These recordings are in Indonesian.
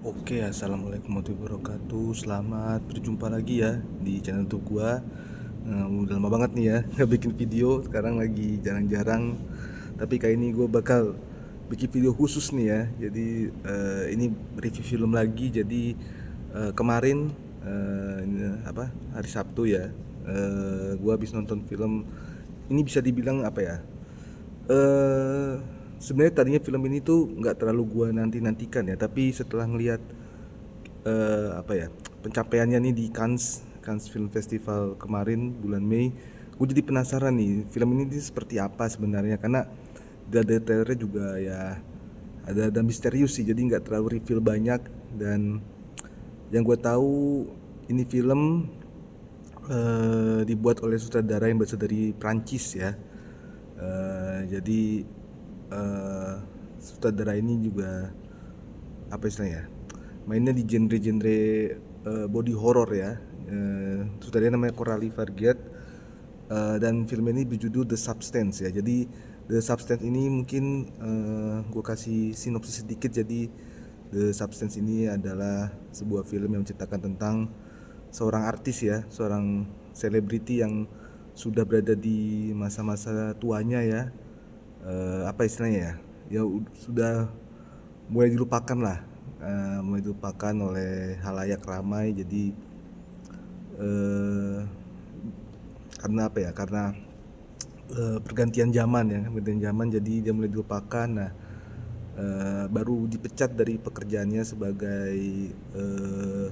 Oke, assalamualaikum warahmatullahi wabarakatuh. Selamat berjumpa lagi ya di channel YouTube gua. Udah lama banget nih ya nggak bikin video. Sekarang lagi jarang-jarang. Tapi kali ini gue bakal bikin video khusus nih ya. Jadi ini review film lagi. Jadi kemarin hari Sabtu ya. Gue habis nonton film. Ini bisa dibilang apa ya? eh Sebenarnya tadinya film ini tuh nggak terlalu gua nantikan ya, tapi setelah ngelihat apa ya, pencapaiannya nih di Cannes Film Festival kemarin bulan Mei, gue jadi penasaran nih film ini tuh seperti apa sebenarnya, karena dari trailernya juga ya ada misterius sih, jadi nggak terlalu reveal banyak. Dan yang gue tahu ini film dibuat oleh sutradara yang berasal dari Prancis ya. Jadi eh, sutradara ini juga apa istilahnya ya, mainnya di genre-genre body horror ya. Sutradaranya namanya Coralie Fargeat. Dan film ini berjudul The Substance ya. Jadi The Substance ini mungkin gue kasih sinopsis sedikit. Jadi The Substance ini adalah sebuah film yang menceritakan tentang seorang artis ya, seorang selebriti yang sudah berada di masa-masa tuanya ya. Apa istilahnya ya, ya sudah mulai dilupakan lah, mulai dilupakan oleh halayak ramai. Jadi eh, karena apa ya, karena pergantian zaman ya, pergantian zaman, jadi dia mulai dilupakan. Nah, baru dipecat dari pekerjaannya sebagai eh,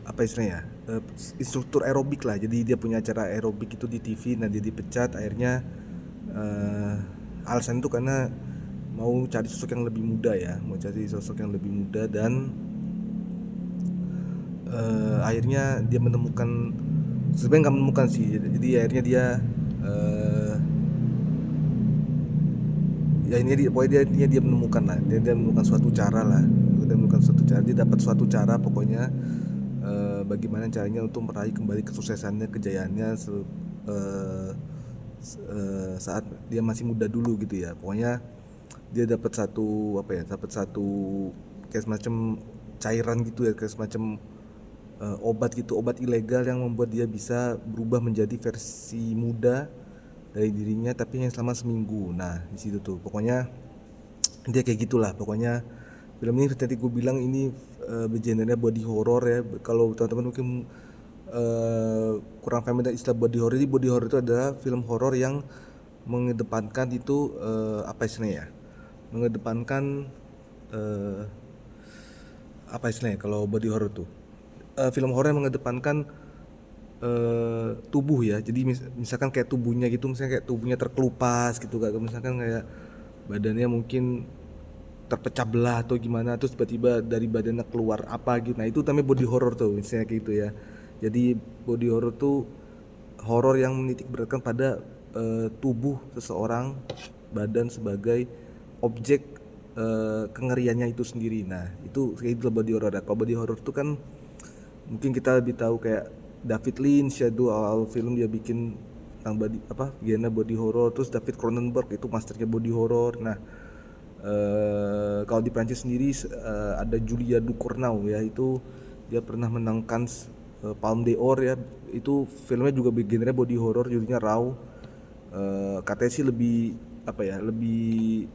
apa istilahnya, instruktur aerobik lah. Jadi dia punya acara aerobik itu di TV. Nah, dia dipecat akhirnya. eh, Alasan itu karena mau cari sosok yang lebih muda ya, mau cari sosok yang lebih muda. Dan akhirnya dia menemukan, sebenarnya nggak menemukan sih, jadi akhirnya dia eh, ya ini dia, pokoknya dia menemukan lah, dia menemukan suatu cara lah, dia menemukan suatu cara, dia dapat suatu cara pokoknya, bagaimana caranya untuk meraih kembali kesuksesannya, kejayaannya eh, saat dia masih muda dulu gitu ya. Pokoknya dia dapat satu apa ya, dapat satu kayak semacam cairan gitu ya, kayak semacam obat gitu, obat ilegal yang membuat dia bisa berubah menjadi versi muda dari dirinya, tapi yang selama seminggu. Nah di situ tuh pokoknya dia kayak gitulah pokoknya. Film ini tadi gue bilang ini bergenre body horror ya. Kalau teman-teman mungkin kurang familiar istilah body horror, jadi body horror itu adalah film horor yang mengedepankan itu apa istilahnya ya, mengedepankan eh, apa istilahnya kalau body horror tuh, film horor yang mengedepankan tubuh ya. Jadi misalkan kayak tubuhnya gitu, misalnya kayak tubuhnya terkelupas gitu, kayak misalkan kayak badannya mungkin terpecah belah atau gimana, terus tiba-tiba dari badannya keluar apa gitu. Nah itu namanya body horror tuh, misalnya kayak gitu ya. Jadi body horror tuh horor yang menitik beratkan pada tubuh seseorang, badan sebagai objek kengeriannya itu sendiri. Nah itu kayak itu body horror. Nah, kalau body horror tuh kan mungkin kita lebih tahu kayak David Lynch ya, dulu awal film dia bikin tentang body apa, genre body horror. Terus David Cronenberg itu masternya body horror. Nah kalau di Prancis sendiri ada Julia Ducournau ya, itu dia pernah menangkan Palme d'Or ya. Itu filmnya juga genre body horror, judulnya Raw. Katanya sih lebih apa ya, lebih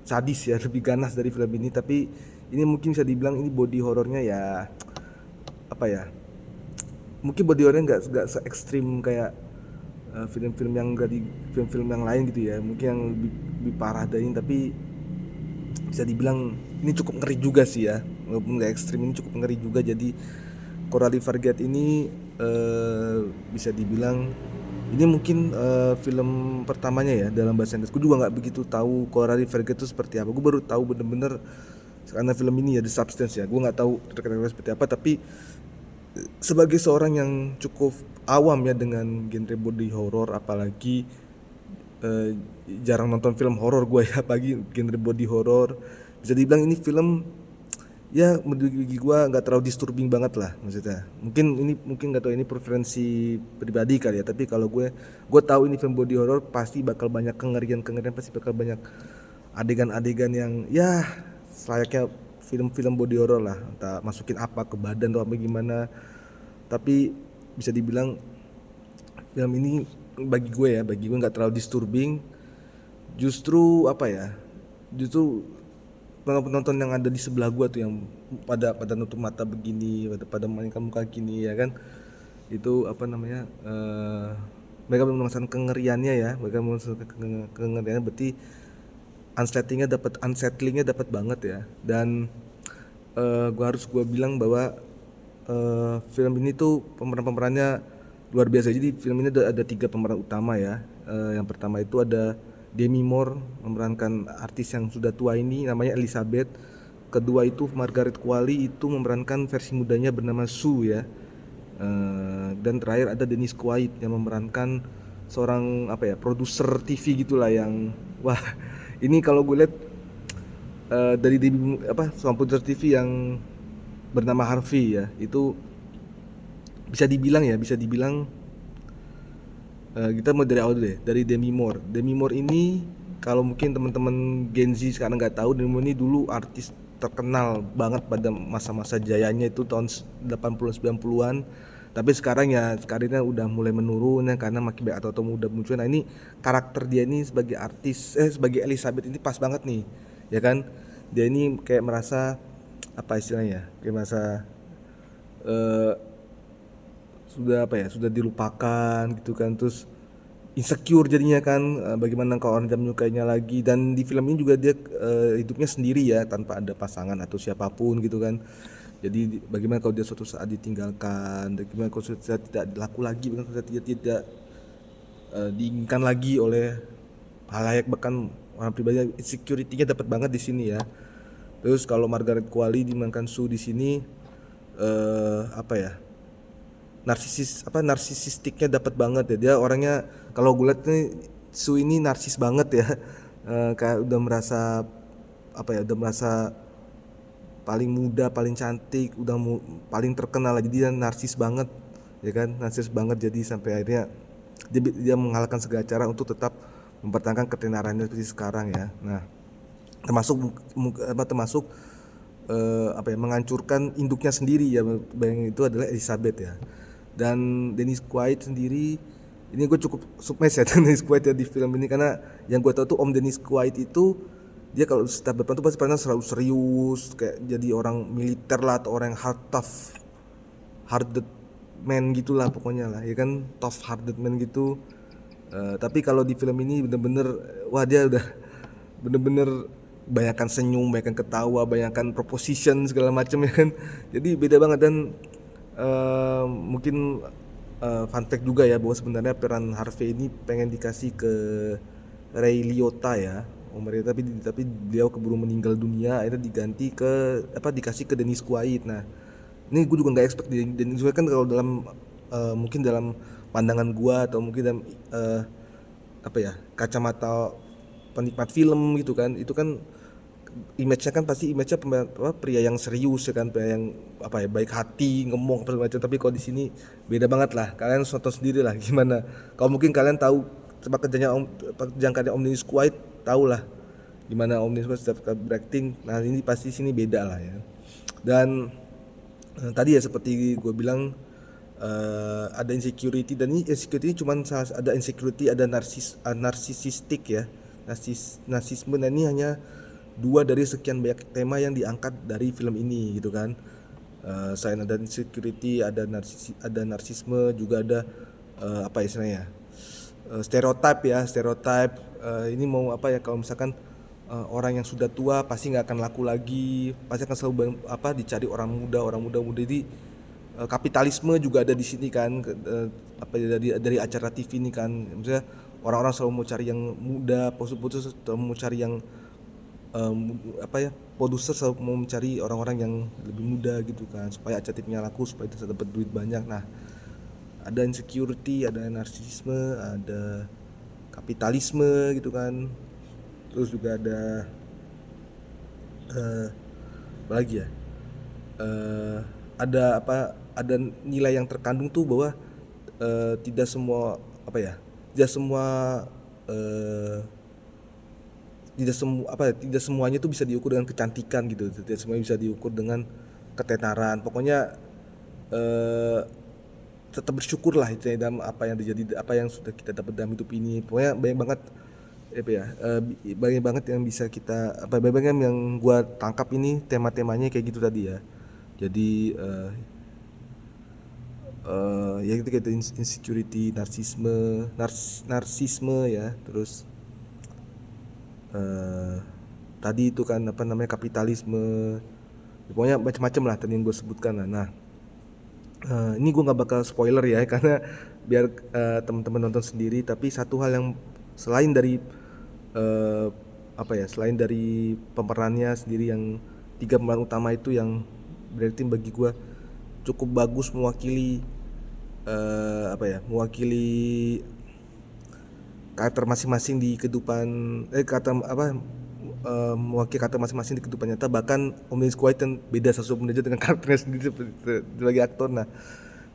sadis ya, lebih ganas dari film ini. Tapi ini mungkin bisa dibilang ini body horornya ya apa ya, mungkin body horornya nggak se ekstrim kayak film-film yang gak di film-film yang lain gitu ya, mungkin yang lebih parah dari ini. Tapi bisa dibilang ini cukup ngeri juga sih ya, walaupun nggak ekstrim, ini cukup ngeri juga. Jadi Coralie Fargeat ini bisa dibilang ini mungkin film pertamanya ya dalam bahasa Inggris. Gue juga nggak begitu tahu Coralie Fargeat itu seperti apa. Gue baru tahu bener-bener karena film ini ya, The Substance ya. Gue nggak tahu terkenal seperti apa. Tapi sebagai seorang yang cukup awam ya dengan genre body horror, apalagi eh, jarang nonton film horor gue ya, pagi genre body horror, bisa dibilang ini film ya menurut gue nggak terlalu disturbing banget lah maksudnya. Mungkin nggak tahu, ini preferensi pribadi kali ya, tapi kalau gue tahu ini film body horror pasti bakal banyak kengerian, pasti bakal banyak adegan-adegan yang ya selayaknya film-film body horror lah, entah masukin apa ke badan atau apa gimana. Tapi bisa dibilang film ini bagi gue nggak terlalu disturbing. Justru apa ya, justru penonton yang ada di sebelah gue tuh yang pada nutup mata begini, pada mainkan muka gini ya kan, itu apa namanya, mereka merasakan kengeriannya ya, mereka merasakan kengeriannya, berarti unsettlingnya dapat banget ya. Dan gua bilang bahwa film ini tuh pemerannya luar biasa. Jadi film ini ada 3 pemeran utama ya. Yang pertama itu ada Demi Moore memerankan artis yang sudah tua ini, namanya Elizabeth. Kedua itu Margaret Qualley, itu memerankan versi mudanya bernama Sue ya. Dan terakhir ada Dennis Quaid yang memerankan seorang apa ya, produser TV gitulah yang wah, ini kalau gue lihat dari seorang produser TV yang bernama Harvey ya, itu bisa dibilang kita mau dari awal dulu deh, dari Demi Moore. Demi Moore ini kalau mungkin teman-teman Gen Z sekarang nggak tahu, Demi Moore ini dulu artis terkenal banget pada masa-masa jayanya itu tahun 80 90-an. Tapi sekarang ya karirnya udah mulai menurun ya, karena makin banyak atau muda muncul. Nah, ini karakter dia ini sebagai sebagai Elizabeth ini pas banget nih. Ya kan? Dia ini kayak merasa apa istilahnya? Kayak merasa eh, sudah dilupakan gitu kan, terus insecure jadinya kan, bagaimana kalau orang jam menyukainya lagi. Dan di film ini juga dia hidupnya sendiri ya, tanpa ada pasangan atau siapapun gitu kan. Jadi bagaimana kalau dia suatu saat ditinggalkan, dan bagaimana kalau suatu saat tidak laku lagi, bagaimana kalau dia tidak diinginkan lagi oleh halayak, bahkan orang pribadi. Insecurity-nya dapat banget di sini ya. Terus kalau Margaret Qualley dimainkan Sue di sini, apa ya, narsisistiknya dapat banget ya. Dia orangnya kalau gue lihat nih, Su ini narsis banget ya. Kayak udah merasa apa ya, udah merasa paling muda, paling cantik, paling terkenal lah, jadi dia narsis banget ya kan, narsis banget. Jadi sampai akhirnya dia mengalahkan segala cara untuk tetap mempertahankan ketenarannya seperti sekarang ya. Nah, termasuk apa ya, menghancurkan induknya sendiri ya, bayangin, itu adalah Elizabeth ya. Dan Dennis Quaid sendiri, ini gue cukup sukses ya Dennis Quaid ya di film ini, karena yang gue tahu tuh Om Dennis Quaid itu dia kalau setiap berperan tuh pasti pernah selalu serius, kayak jadi orang militer lah, atau orang yang hearted man gitulah pokoknya lah ya kan, tough hearted man gitu. Tapi kalau di film ini bener-bener, wah, dia udah bener-bener banyakkan senyum, banyakkan ketawa, banyakkan proposition segala macam ya kan. Jadi beda banget. Dan mungkin fun fact juga ya, bahwa sebenarnya peran Harvey ini pengen dikasih ke Ray Liotta ya, tapi beliau keburu meninggal dunia, akhirnya dikasih ke Dennis Quaid. Nah, ini gue juga nggak expect Dennis Quaid kan, kalau dalam mungkin dalam pandangan gue, atau mungkin dalam apa ya, kacamata penikmat film gitu kan, itu kan image-nya kan pasti pria yang serius ya kan, pria yang apa ya, baik hati, ngomong apa macam. Tapi kalau di sini beda banget lah, kalian nonton sendiri lah gimana. Kalau mungkin kalian tahu sepak kerjanya Om Dennis Quaid, tahu lah gimana Om Dennis Quaid setiap berakting. Nah, ini pasti sini beda lah ya. Dan tadi ya seperti gue bilang, ada insecurity, dan ini insecurity cuman ada insecurity, ada narsisistik ya, narsisme. Nah, ini hanya 2 dari sekian banyak tema yang diangkat dari film ini gitu kan. Selain ada insecurity, ada narsisme, juga ada apa istilahnya, stereotype. Ini mau apa ya, kalau misalkan orang yang sudah tua pasti nggak akan laku lagi, pasti akan selalu dicari orang muda. Jadi kapitalisme juga ada di sini kan, apa ya, dari acara TV ini kan, misalnya orang-orang selalu mau cari yang muda, produser selalu mau cari yang produser selalu mau mencari orang-orang yang lebih muda gitu kan, supaya acara TV-nya laku, supaya bisa dapat duit banyak. Nah, ada insecurity, ada narsisisme, ada kapitalisme gitu kan. Terus juga ada apa lagi ya, ada nilai yang terkandung tuh, bahwa tidak semua tidak semuanya itu bisa diukur dengan kecantikan gitu, tidak semuanya bisa diukur dengan ketenaran. Pokoknya eh, tetap bersyukurlah itu dalam apa yang sudah kita dapat dalam hidup ini. Pokoknya banyak banget banyak banget yang bisa banyak banget yang gua tangkap ini tema-temanya kayak gitu tadi ya. Jadi ya itu kayak insecurity, narsisme ya, terus eh tadi itu kan apa namanya, kapitalisme, pokoknya macam-macam lah tadi yang gue sebutkan lah. Nah, ini gue nggak bakal spoiler ya karena biar teman-teman nonton sendiri. Tapi satu hal yang selain dari eh, selain dari pemerannya sendiri, yang tiga pemeran utama itu yang berarti bagi gue cukup bagus mewakili mewakili karakter masing-masing di kehidupan mewakili karakter masing-masing di kehidupan nyata. Bahkan Om Deddy Kobusier beda 180 derajat dengan karakternya sendiri sebagai aktor. Nah,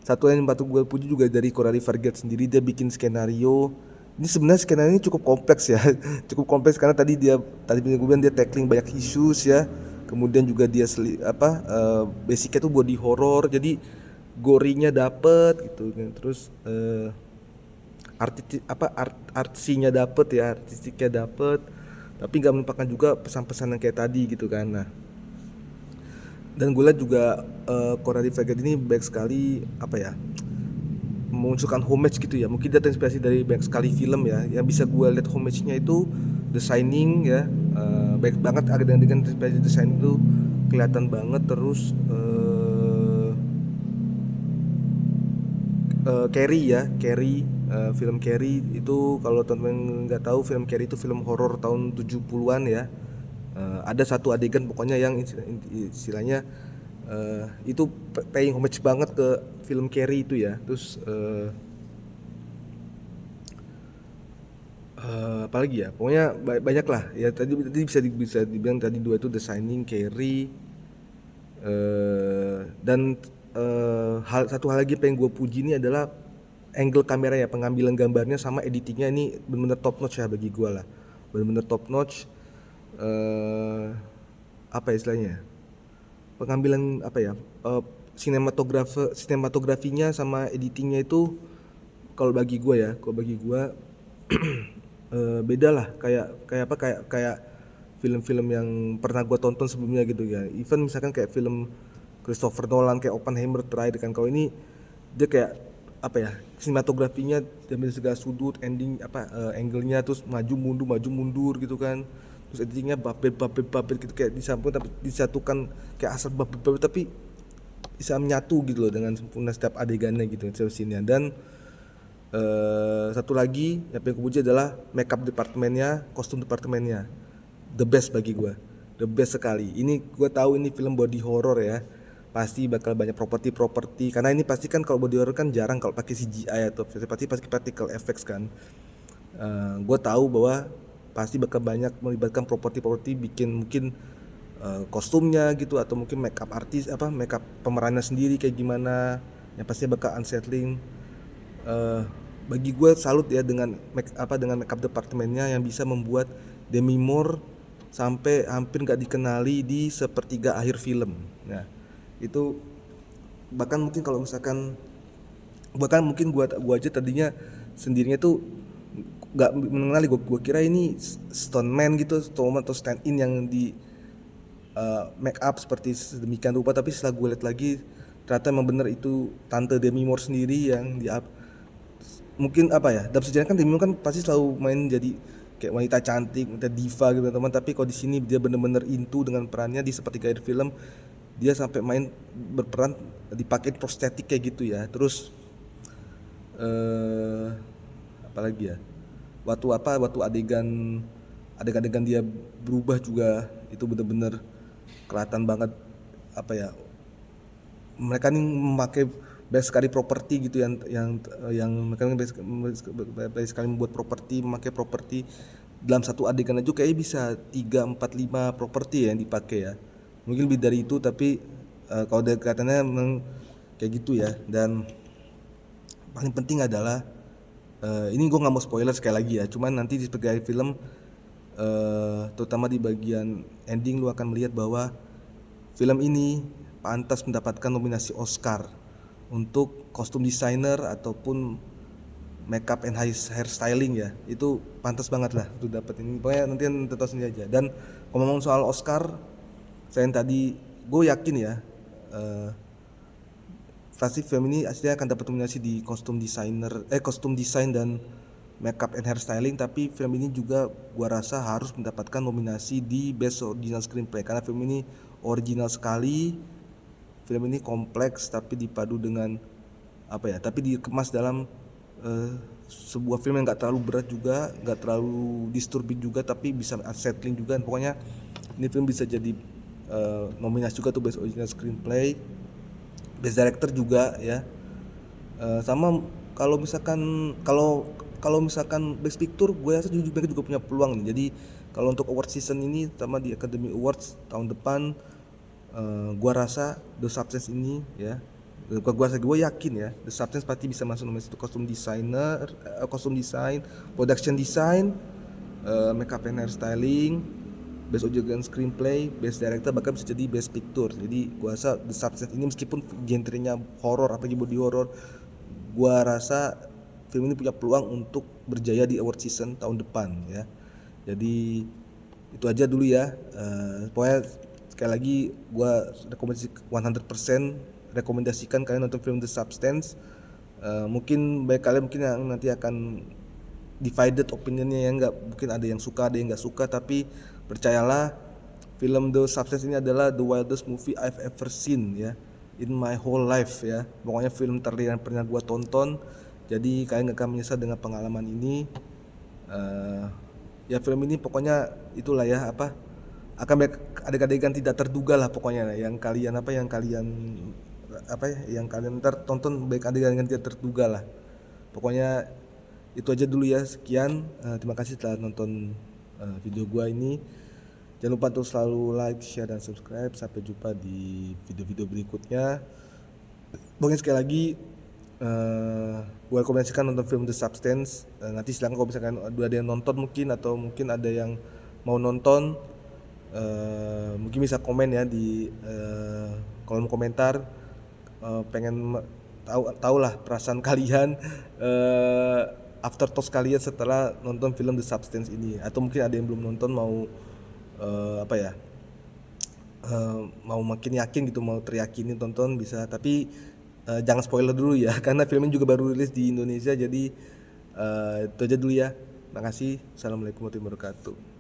satu yang patut gue puji juga dari Cory Vergette sendiri, dia bikin skenario. Ini sebenarnya skenario ini cukup kompleks ya, cukup kompleks karena tadi gue bilang dia tackling banyak issues ya. Kemudian juga dia basicnya tuh body horror, jadi gorinya dapet gitu kan. Terus artsinya dapet ya, artistiknya dapet, tapi nggak melupakan juga pesan-pesan yang kayak tadi gitu kan. Nah, dan gue lihat juga Cory Vergette ini baik sekali memunculkan homage gitu ya. Mungkin dia terinspirasi dari banyak sekali film ya. Yang bisa gue lihat homage-nya itu The Shining ya. Baik banget adegan terinspirasi The Shining itu kelihatan banget. Terus Carrie ya, film Carrie itu, kalau teman-teman nggak tahu, film Carrie itu film horor tahun 70-an ya. Ada satu adegan pokoknya yang istilahnya itu paying homage banget ke film Carrie itu ya. Terus apalagi ya, pokoknya banyak lah ya. Tadi bisa dibilang tadi dua itu, The Shining, Carrie, dan satu hal lagi pengen gue puji ini adalah angle kamera ya, pengambilan gambarnya sama editingnya ini benar-benar top notch ya bagi gue lah, benar-benar top notch. Apa ya istilahnya, pengambilan sinematografinya sama editingnya itu, kalau bagi gue beda lah, kayak film-film yang pernah gue tonton sebelumnya gitu ya. Even misalkan kayak film Christopher Nolan kayak Oppenheimer terakhir kan, kalau ini dia kayak sinematografinya dari segala sudut, angle-nya, terus maju mundur gitu kan. Terus editingnya babet gitu, kayak tapi disatukan kayak asal babet tapi bisa menyatu gitu loh dengan sempurna setiap adegannya gitu, setiap scene-nya. Dan satu lagi yang paling kupuji adalah makeup departemennya, kostum departemennya, the best bagi gue, the best sekali. Ini gue tahu ini film body horror ya, pasti bakal banyak properti karena ini pasti kan, kalau body horror kan jarang kalau pakai CGI atau pasti practical effects kan. Gue tahu bahwa pasti bakal banyak melibatkan properti bikin mungkin kostumnya gitu, atau mungkin makeup artis makeup pemerannya sendiri kayak gimana, yang pasti bakal unsettling. Bagi gue salut ya dengan makeup departemennya yang bisa membuat Demi Moore sampai hampir nggak dikenali di sepertiga akhir film. Nah, itu bahkan mungkin gua aja tadinya sendirinya tuh nggak mengenali, gua kira ini stuntman gitu, atau stand in yang di make up seperti sedemikian rupa. Tapi setelah gue lihat lagi, ternyata memang bener itu tante Demi Moore sendiri yang mungkin dalam sejarah kan Demi Moore kan pasti selalu main jadi kayak wanita cantik, wanita diva gitu teman. Tapi kalau di sini dia bener-bener into dengan perannya di sepertiga akhir film, dia sampai berperan dipakai prostetik kayak gitu ya. Terus apalagi ya, waktu adegan dia berubah juga, itu bener-bener kelihatan banget mereka nih memakai banyak sekali properti gitu, yang mereka banyak sekali membuat properti, memakai properti dalam satu adegan aja kayaknya bisa 3, 4, 5 properti yang dipakai ya. Mungkin lebih dari itu, tapi kalau dari katanya memang kayak gitu ya. Dan paling penting adalah ini gue nggak mau spoiler sekali lagi ya, cuman nanti di sebagai film terutama di bagian ending lu akan melihat bahwa film ini pantas mendapatkan nominasi Oscar untuk kostum designer ataupun makeup and hair styling ya. Itu pantas banget lah untuk dapat ini. Pokoknya nanti tahu sendiri aja. Dan ngomong soal Oscar, saya yang tadi gue yakin ya, pasti film ini aslinya akan dapat nominasi di kostum desain dan makeup and hair styling, tapi film ini juga gua rasa harus mendapatkan nominasi di best original screenplay karena film ini original sekali. Film ini kompleks tapi dipadu dengan apa ya, tapi dikemas dalam sebuah film yang nggak terlalu berat juga, nggak terlalu disturbing juga, tapi bisa unsettling juga. Pokoknya ini film bisa jadi nominasi juga tuh best original screenplay, best director juga ya. Sama kalau misalkan best picture, gue rasa mereka juga punya peluang nih. Jadi kalau untuk award season ini sama di Academy Awards tahun depan, gue rasa The Substance ini ya, gue yakin ya The Substance pasti bisa masuk nominasi untuk kostum desain, production design, makeup and hair styling, best original screenplay, best director, bahkan bisa jadi best picture. Jadi gua rasa The Substance ini meskipun genrenya horor, apalagi body horror, gua rasa film ini punya peluang untuk berjaya di award season tahun depan ya. Jadi itu aja dulu ya. Pokoknya sekali lagi gua rekomendasikan kalian nonton film The Substance. Mungkin banyak kalian mungkin yang nanti akan divided opinionnya ya, mungkin ada yang suka ada yang nggak suka, tapi percayalah film The Substance ini adalah the wildest movie I've ever seen ya, in my whole life ya. Pokoknya film terlihat yang pernah gua tonton, jadi kalian gak akan menyesal dengan pengalaman ini. Ya film ini pokoknya itulah ya, akan banyak adegan-adegan tidak terduga lah pokoknya yang kalian ntar tonton, baik adegan tidak terduga lah. Pokoknya itu aja dulu ya, sekian. Terima kasih telah nonton video gua ini. Jangan lupa untuk selalu like, share, dan subscribe. Sampai jumpa di video-video berikutnya. Pokoknya sekali lagi gue rekomendasikan nonton film The Substance. Nanti silahkan kalau misalkan ada yang nonton mungkin, atau mungkin ada yang mau nonton, mungkin bisa komen ya di kolom komentar. Pengen tahu lah perasaan kalian, afterthoughts kalian setelah nonton film The Substance ini, atau mungkin ada yang belum nonton mau mau makin yakin gitu, mau teryakini tonton bisa, tapi jangan spoiler dulu ya karena filmnya juga baru rilis di Indonesia. Jadi itu aja dulu ya. Makasih. Assalamualaikum warahmatullahi wabarakatuh.